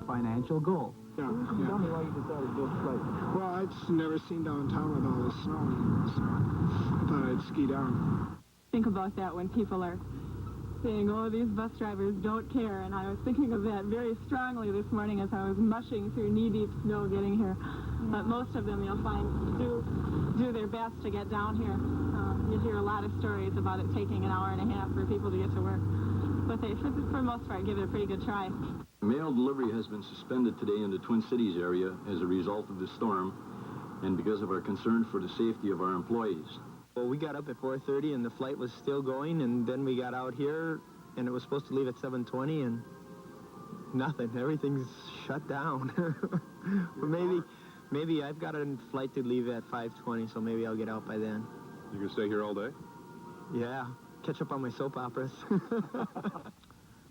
financial goal. Yeah. Tell me why you decided to do a flight. Well, I'd just never seen downtown with all this snow, so I thought I'd ski down. Think about that when people are saying, oh, these bus drivers don't care, and I was thinking of that very strongly this morning as I was mushing through knee-deep snow getting here. But most of them, you'll find, do their best to get down here. You hear a lot of stories about it taking an hour and a half for people to get to work. But they, for the most part, give it a pretty good try. Mail delivery has been suspended today in the Twin Cities area as a result of the storm and because of our concern for the safety of our employees. Well, we got up at 4:30 and the flight was still going, and then we got out here and it was supposed to leave at 7:20 and nothing. Everything's shut down. Maybe I've got a flight to leave at 5:20, so maybe I'll get out by then. You can stay here all day? Yeah, catch up on my soap operas.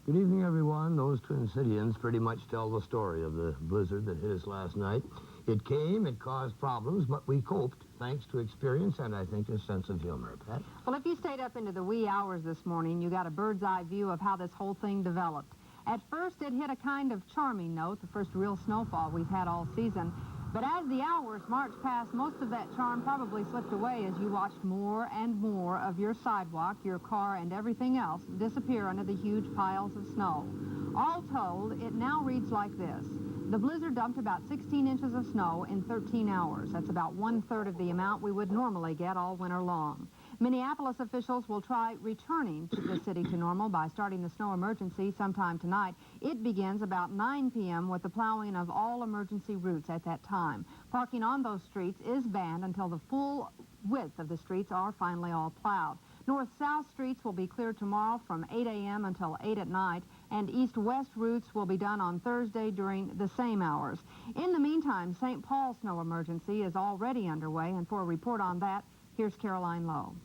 Good evening, everyone. Those Twin Cityans pretty much tell the story of the blizzard that hit us last night. It came, it caused problems, but we coped thanks to experience and, I think, a sense of humor. Pat? Well, if you stayed up into the wee hours this morning, you got a bird's-eye view of how this whole thing developed. At first, it hit a kind of charming note, the first real snowfall we've had all season. But as the hours marched past, most of that charm probably slipped away as you watched more and more of your sidewalk, your car, and everything else disappear under the huge piles of snow. All told, it now reads like this. The blizzard dumped about 16 inches of snow in 13 hours. That's about one-third of the amount we would normally get all winter long. Minneapolis officials will try returning to the city to normal by starting the snow emergency sometime tonight. It begins about 9 p.m. with the plowing of all emergency routes at that time. Parking on those streets is banned until the full width of the streets are finally all plowed. North-south streets will be cleared tomorrow from 8 a.m. until 8 at night, and east-west routes will be done on Thursday during the same hours. In the meantime, St. Paul snow emergency is already underway, and for a report on that, here's Caroline Lowe.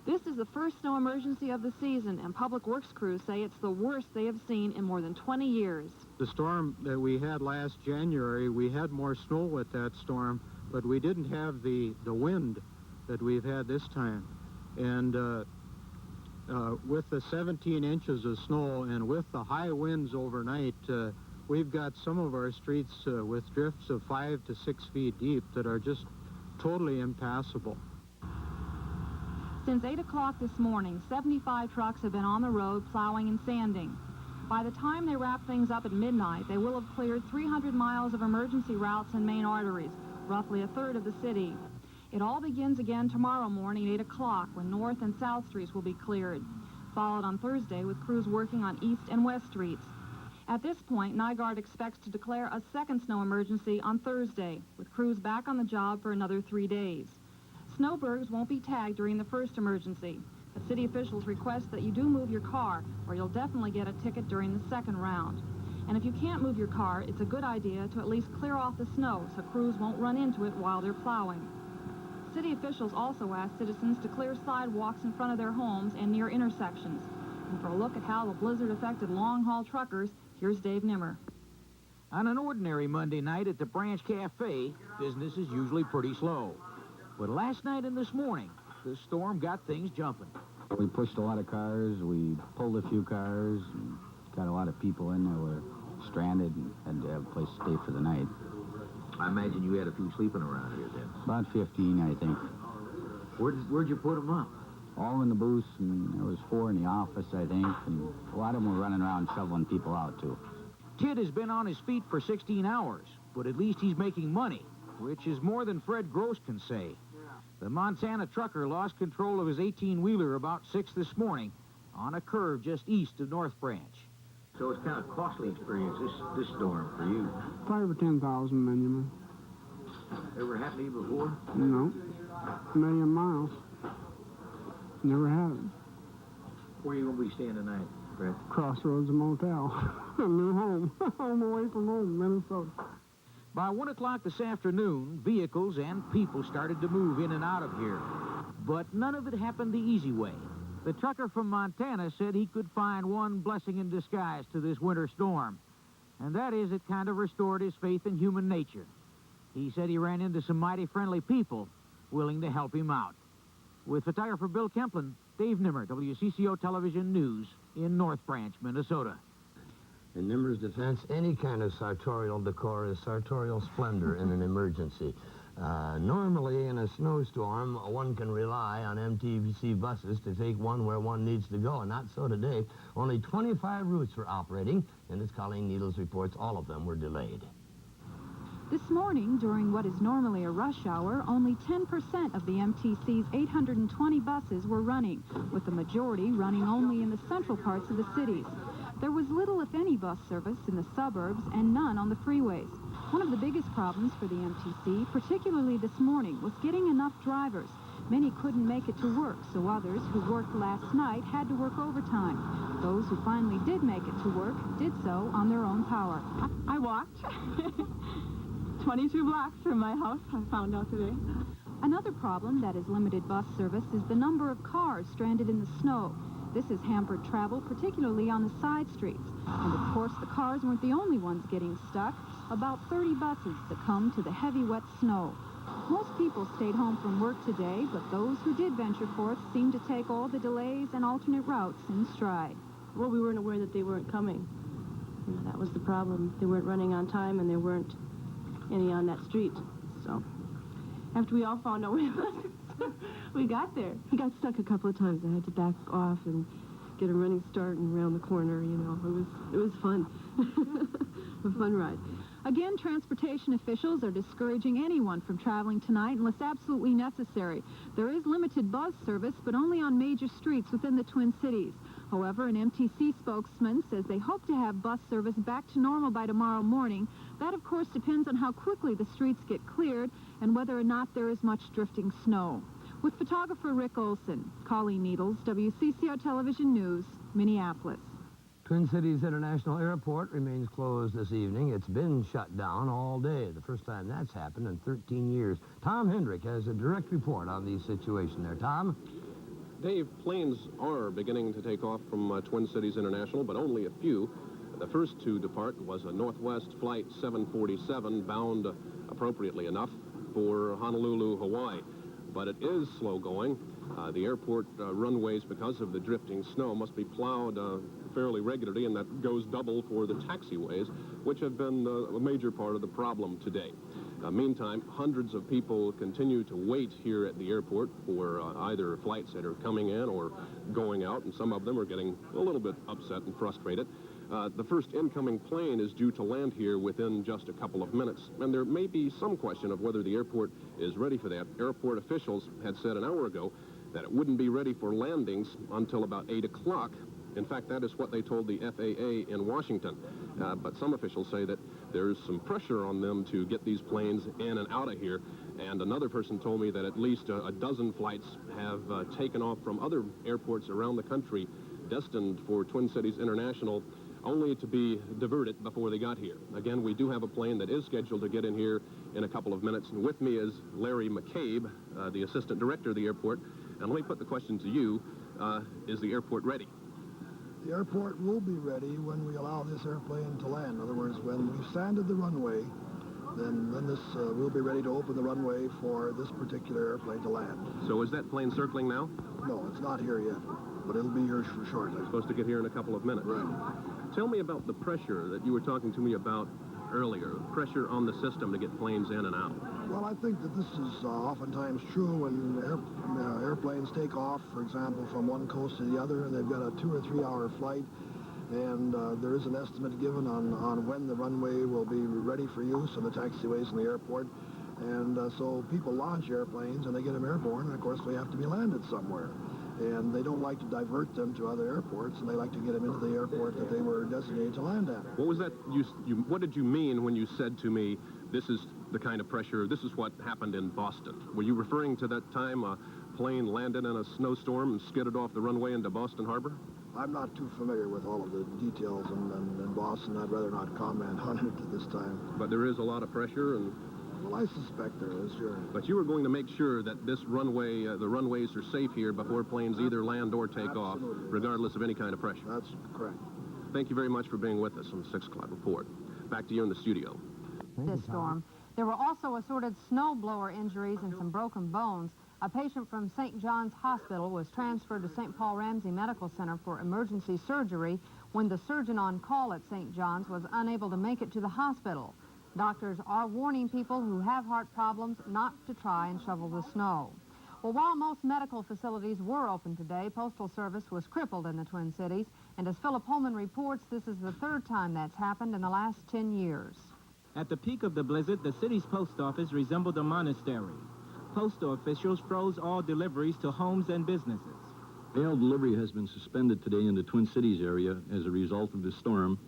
This is the first snow emergency of the season, and Public Works crews say it's the worst they have seen in more than 20 years. The storm that we had last January, we had more snow with that storm, but we didn't have the wind that we've had this time. And with the 17 inches of snow and with the high winds overnight, we've got some of our streets with drifts of 5 to 6 feet deep that are just totally impassable. Since 8 o'clock this morning, 75 trucks have been on the road plowing and sanding. By the time they wrap things up at midnight, they will have cleared 300 miles of emergency routes and main arteries, roughly a third of the city. It all begins again tomorrow morning at 8 o'clock when North and South Streets will be cleared, followed on Thursday with crews working on East and West Streets. At this point, NYGARD expects to declare a second snow emergency on Thursday, with crews back on the job for another 3 days. Snowbirds won't be tagged during the first emergency, but city officials request that you do move your car, or you'll definitely get a ticket during the second round. And if you can't move your car, it's a good idea to at least clear off the snow so crews won't run into it while they're plowing. City officials also ask citizens to clear sidewalks in front of their homes and near intersections. And for a look at how the blizzard affected long-haul truckers, here's Dave Nimmer. On an ordinary Monday night at the Branch Cafe, business is usually pretty slow. But last night and this morning, the storm got things jumping. We pushed a lot of cars, we pulled a few cars, and got a lot of people in there were stranded and had to have a place to stay for the night. I imagine you had a few sleeping around here then. About 15, I think. Where'd you put them up? All in the booth, and there was 4 in the office, I think, and a lot of them were running around shoveling people out, too. Kid has been on his feet for 16 hours, but at least he's making money, which is more than Fred Gross can say. The Montana trucker lost control of his 18-wheeler about 6 this morning on a curve just east of North Branch. So it's kind of a costly experience, this storm for you. 5 or 10,000 minimum. Ever happened to you before? No. A million miles. Never had it. Where are you going to be staying tonight, Fred? Crossroads Motel. A new home. Home away from home, Minnesota. By 1 o'clock this afternoon, vehicles and people started to move in and out of here. But none of it happened the easy way. The trucker from Montana said he could find one blessing in disguise to this winter storm, and that is it kind of restored his faith in human nature. He said he ran into some mighty friendly people willing to help him out. With photographer Bill Kemplin, Dave Nimmer, WCCO Television News in North Branch, Minnesota. In Nimmer's defense, any kind of sartorial decor is sartorial splendor in an emergency. Normally, in a snowstorm, one can rely on MTC buses to take one where one needs to go, and not so today. Only 25 routes were operating, and as Colleen Needles reports, all of them were delayed. This morning, during what is normally a rush hour, only 10% of the MTC's 820 buses were running, with the majority running only in the central parts of the cities. There was little, if any, bus service in the suburbs and none on the freeways. One of the biggest problems for the MTC, particularly this morning, was getting enough drivers. Many couldn't make it to work, so others who worked last night had to work overtime. Those who finally did make it to work did so on their own power. I walked 22 blocks from my house, I found out today. Another problem that has limited bus service is the number of cars stranded in the snow. This has hampered travel, particularly on the side streets. And of course, the cars weren't the only ones getting stuck. About 30 buses succumbed to the heavy, wet snow. Most people stayed home from work today, but those who did venture forth seemed to take all the delays and alternate routes in stride. Well, we weren't aware that they weren't coming. You know, that was the problem. They weren't running on time, and there weren't any on that street. So, after we all found out we got there. We got stuck a couple of times. I had to back off and get a running start and around the corner, you know. It was fun. A fun ride. Again, transportation officials are discouraging anyone from traveling tonight unless absolutely necessary. There is limited bus service, but only on major streets within the Twin Cities. However, an MTC spokesman says they hope to have bus service back to normal by tomorrow morning. That, of course, depends on how quickly the streets get cleared and whether or not there is much drifting snow. With photographer Rick Olson, Colleen Needles, WCCO Television News, Minneapolis. Twin Cities International Airport remains closed this evening. It's been shut down all day, the first time that's happened in 13 years. Tom Hendrick has a direct report on the situation there. Tom? Dave, planes are beginning to take off from Twin Cities International, but only a few. The first to depart was a Northwest Flight 747, bound, appropriately enough, for Honolulu, Hawaii. But it is slow going. The airport runways, because of the drifting snow, must be plowed fairly regularly, and that goes double for the taxiways, which have been a major part of the problem today. Meantime, hundreds of people continue to wait here at the airport for either flights that are coming in or going out, and some of them are getting a little bit upset and frustrated. The first incoming plane is due to land here within just a couple of minutes, and there may be some question of whether the airport is ready for that. Airport officials had said an hour ago that it wouldn't be ready for landings until about 8 o'clock. In fact, that is what they told the FAA in Washington. But some officials say that there's some pressure on them to get these planes in and out of here. And another person told me that at least a dozen flights have taken off from other airports around the country destined for Twin Cities International, only to be diverted before they got here. Again, we do have a plane that is scheduled to get in here in a couple of minutes. And with me is Larry McCabe, the assistant director of the airport. And let me put the question to you. Is the airport ready? The airport will be ready when we allow this airplane to land. In other words, when we've sanded the runway, then this we'll be ready to open the runway for this particular airplane to land. So is that plane circling now? No, it's not here yet, but it'll be here shortly. It's supposed to get here in a couple of minutes. Right. Tell me about the pressure that you were talking to me about earlier, pressure on the system to get planes in and out. Well, I think that this is oftentimes true when airplanes take off, for example, from one coast to the other, and they've got a 2 or 3 hour flight, and there is an estimate given on when the runway will be ready for use, and the taxiways in the airport. And so people launch airplanes, and they get them airborne, and of course they have to be landed somewhere. And they don't like to divert them to other airports, and they like to get them into the airport that they were designated to land at. What was that? What did you mean when you said to me, this is the kind of pressure, this is what happened in Boston? Were you referring to that time a plane landed in a snowstorm and skidded off the runway into Boston Harbor? I'm not too familiar with all of the details in Boston. I'd rather not comment on it at this time. But there is a lot of pressure, and... Well, I suspect there is, sure. But you were going to make sure that this runway, the runways are safe here before planes either land or take off, regardless of any kind of pressure. That's correct. Thank you very much for being with us on the 6 o'clock report. Back to you in the studio. This storm. There were also assorted snowblower injuries and some broken bones. A patient from St. John's Hospital was transferred to St. Paul Ramsey Medical Center for emergency surgery, when the surgeon on call at St. John's was unable to make it to the hospital. Doctors are warning people who have heart problems not to try and shovel the snow. Well, while most medical facilities were open today, Postal Service was crippled in the Twin Cities, and as Philip Holman reports, this is the third time that's happened in the last 10 years. At the peak of the blizzard, the city's post office resembled a monastery. Postal officials froze all deliveries to homes and businesses. Mail delivery has been suspended today in the Twin Cities area as a result of the storm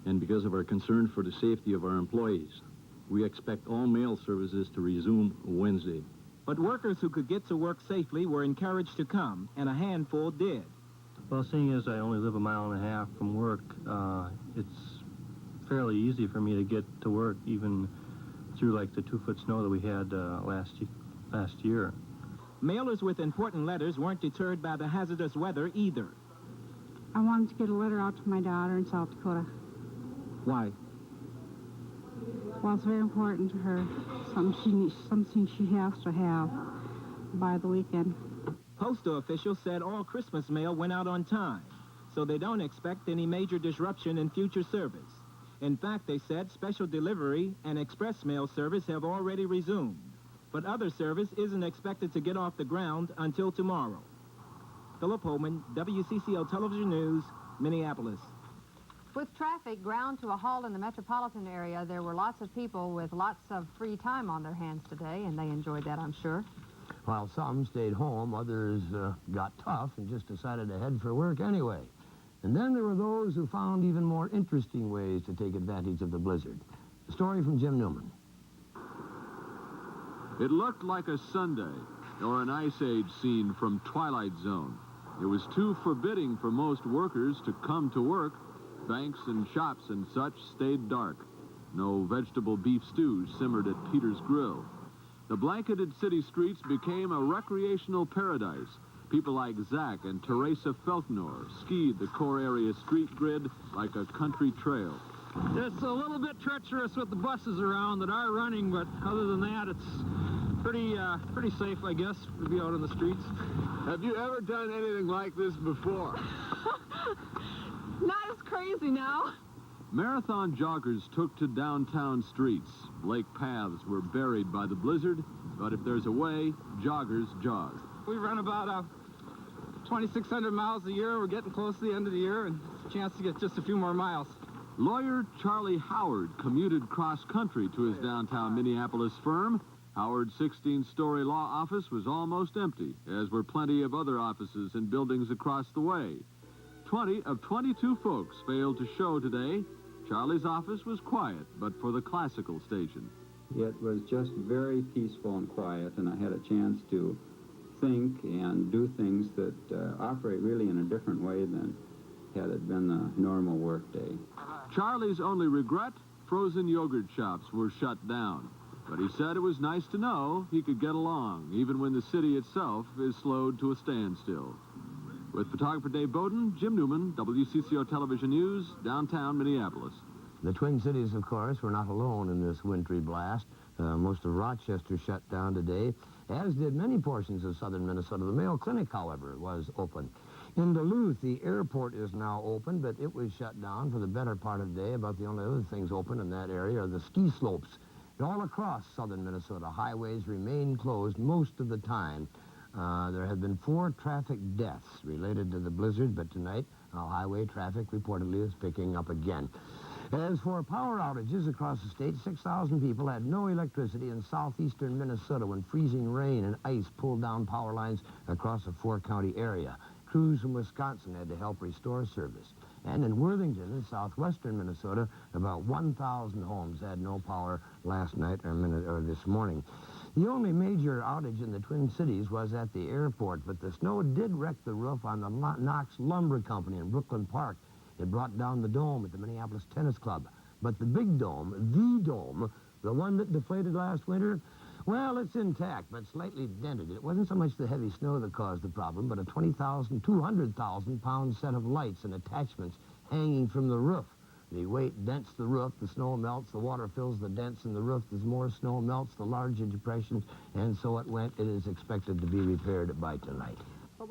and because of our concern for the safety of our employees. We expect all mail services to resume Wednesday. But workers who could get to work safely were encouraged to come, and a handful did. Well, seeing as I only live a mile and a half from work, it's fairly easy for me to get to work, even through like the 2-foot snow that we had last year. Mailers with important letters weren't deterred by the hazardous weather either. I wanted to get a letter out to my daughter in South Dakota. Why? Well, it's very important to her. Something she has to have by the weekend. Postal officials said all Christmas mail went out on time, so they don't expect any major disruption in future service. In fact, they said special delivery and express mail service have already resumed, but other service isn't expected to get off the ground until tomorrow. Philip Holman, WCCO Television News, Minneapolis. With traffic ground to a halt in the metropolitan area, there were lots of people with lots of free time on their hands today, and they enjoyed that, I'm sure. While some stayed home, others got tough and just decided to head for work anyway. And then there were those who found even more interesting ways to take advantage of the blizzard. A story from Jim Newman. It looked like a Sunday or an Ice Age scene from Twilight Zone. It was too forbidding for most workers to come to work. Banks and shops and such stayed dark. No vegetable beef stews simmered at Peter's Grill. The blanketed city streets became a recreational paradise. People like Zach and Teresa Felknor skied the core area street grid like a country trail. It's a little bit treacherous with the buses around that are running, but other than that, it's pretty safe, I guess, to be out on the streets. Have you ever done anything like this before? Not as crazy now. Marathon joggers took to downtown streets. Lake paths were buried by the blizzard, but if there's a way, joggers jog. We run about 2,600 miles a year. We're getting close to the end of the year, and it's a chance to get just a few more miles. Lawyer Charlie Howard commuted cross-country to his downtown Minneapolis firm. Howard's 16-story law office was almost empty, as were plenty of other offices and buildings across the way. 20 of 22 folks failed to show today. Charlie's office was quiet, but for the classical station. It was just very peaceful and quiet, and I had a chance to think and do things that operate really in a different way than had it been a normal work day. Charlie's only regret, frozen yogurt shops were shut down. But he said it was nice to know he could get along, even when the city itself is slowed to a standstill. With photographer Dave Bowden, Jim Newman, WCCO Television News, downtown Minneapolis. The Twin Cities, of course, were not alone in this wintry blast. Most of Rochester shut down today, as did many portions of southern Minnesota. The Mayo Clinic, however, was open. In Duluth, the airport is now open, but it was shut down for the better part of the day. About the only other things open in that area are the ski slopes. All across southern Minnesota, highways remain closed most of the time. There have been 4 traffic deaths related to the blizzard, but tonight, highway traffic reportedly is picking up again. As for power outages across the state, 6,000 people had no electricity in southeastern Minnesota when freezing rain and ice pulled down power lines across a 4-county area. Crews from Wisconsin had to help restore service. And in Worthington, in southwestern Minnesota, about 1,000 homes had no power last night or this morning. The only major outage in the Twin Cities was at the airport, but the snow did wreck the roof on the Knox Lumber Company in Brooklyn Park. It brought down the dome at the Minneapolis Tennis Club. But the big dome, the one that deflated last winter, well, it's intact, but slightly dented. It wasn't so much the heavy snow that caused the problem, but a 200,000-pound set of lights and attachments hanging from the roof. The weight dents the roof, the snow melts, the water fills the dents in the roof. As more snow melts, the larger depressions, and so it went. It is expected to be repaired by tonight.